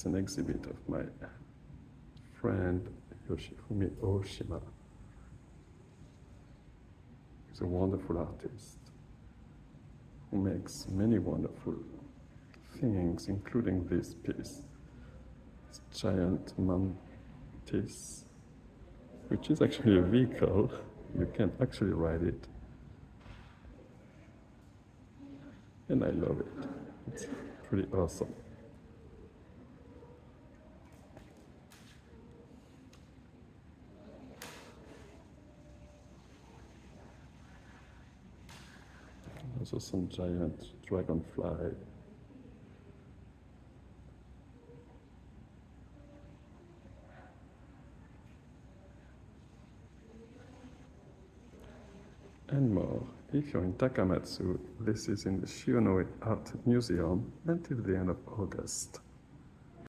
It's an exhibit of my friend Yoshifumi Oshima. He's a wonderful artist who makes many wonderful things, including this piece. This giant mantis, which is actually a vehicle. You can actually ride it. And I love it. It's pretty awesome. Also some giant dragonfly. And more. If you're in Takamatsu, this is in the Shionoe Art Museum until the end of August.